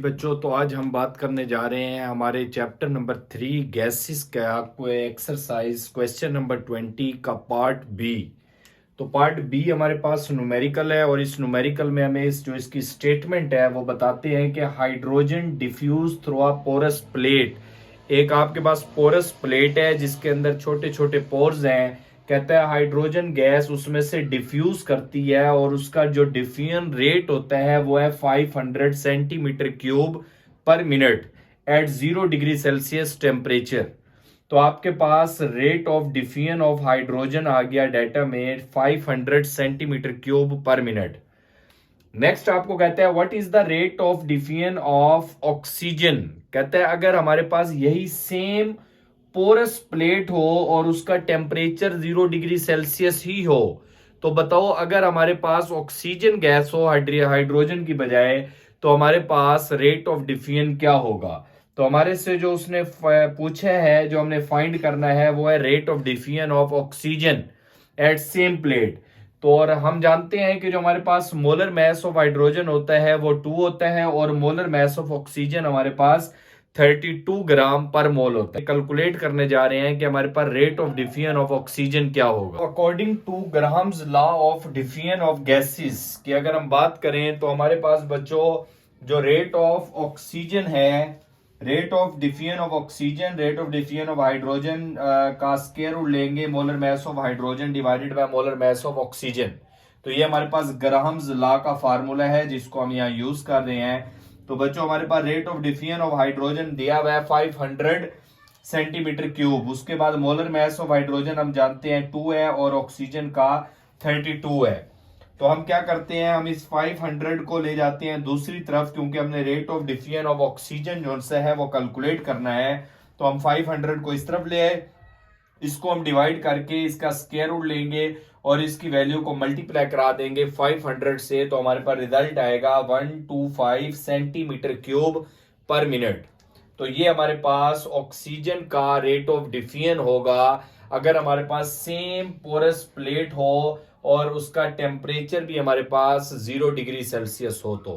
बच्चों, तो आज हम बात करने जा रहे हैं हमारे चैप्टर नंबर 3 गैसेस का कोई एक्सरसाइज क्वेश्चन नंबर 20 का पार्ट बी। तो पार्ट बी हमारे पास न्यूमेरिकल है और इस न्यूमेरिकल में हमें जो इसकी स्टेटमेंट है वो बताते हैं कि hydrogen diffuse through a porous plate. एक आपके पास पोरस प्लेट है जिसके अंदर छोटे छोटे पोर्स हैं। कहता है हाइड्रोजन गैस उसमें से डिफ्यूज करती है और उसका जो डिफ्यूजन रेट होता है वो है 500 centimetre cube per minute at 0 degree Celsius temperature. तो आपके पास rate of diffusion of hydrogen आ गया डाटा में 500 centimetre cube per minute. Next आपको कहता है what is the rate of diffusion of oxygen. कहता है अगर हमारे पास यही सेम पोरस प्लेट हो और उसका टेम्परेचर 0 डिग्री सेल्सियस ही हो तो बताओ अगर हमारे पास ऑक्सीजन गैस हो हाइड्रोजन की बजाय तो हमारे पास रेट ऑफ डिफ्यूजन क्या होगा। तो हमारे से जो उसने पूछा है, जो हमने फाइंड करना है वो है rate of diffusion of oxygen at same plate. तो और हम जानते हैं कि जो हमारे पास मोलर मास ऑफ हाइड्रोजन होता है वो 2 होता है और मोलर मास ऑफ ऑक्सीजन हमारे पास 32 ग्राम पर मोल होता है। कैलकुलेट करने जा रहे हैं कि हमारे पास rate of diffusion of oxygen क्या होगा। According to Graham's law of diffusion of gases की अगर हम बात करें तो हमारे पास बच्चों जो रेट ऑफ ऑक्सीजन है, rate of diffusion of oxygen, rate of diffusion of hydrogen का स्क्वायर रूट लेंगे molar mass of hydrogen divided by molar mass of oxygen. तो ये हमारे पास ग्राम्स लॉ का फार्मूला है जिसको हम यहाँ यूज कर रहे हैं। तो बच्चों हमारे पास rate of diffusion of hydrogen दिया हुआ है 500 सेंटीमीटर क्यूब। उसके बाद मोलर मास ऑफ हाइड्रोजन हम जानते हैं 2 है और ऑक्सीजन का 32 है। तो हम क्या करते हैं, हम इस 500 को ले जाते हैं दूसरी तरफ क्योंकि हमने rate of diffusion of oxygen जो से है वो कैलकुलेट करना है। तो हम 500 को इस तरफ ले आए, इसको हम डिवाइड करके इसका स्क्वायर रूट लेंगे और इसकी वैल्यू को मल्टीप्लाई करा देंगे 500 से। तो हमारे पास रिजल्ट आएगा 125 सेंटीमीटर क्यूब पर मिनट। तो ये हमारे पास ऑक्सीजन का रेट ऑफ डिफ्यूजन होगा अगर हमारे पास सेम पोरस प्लेट हो और उसका टेम्परेचर भी हमारे पास 0 डिग्री सेल्सियस हो तो।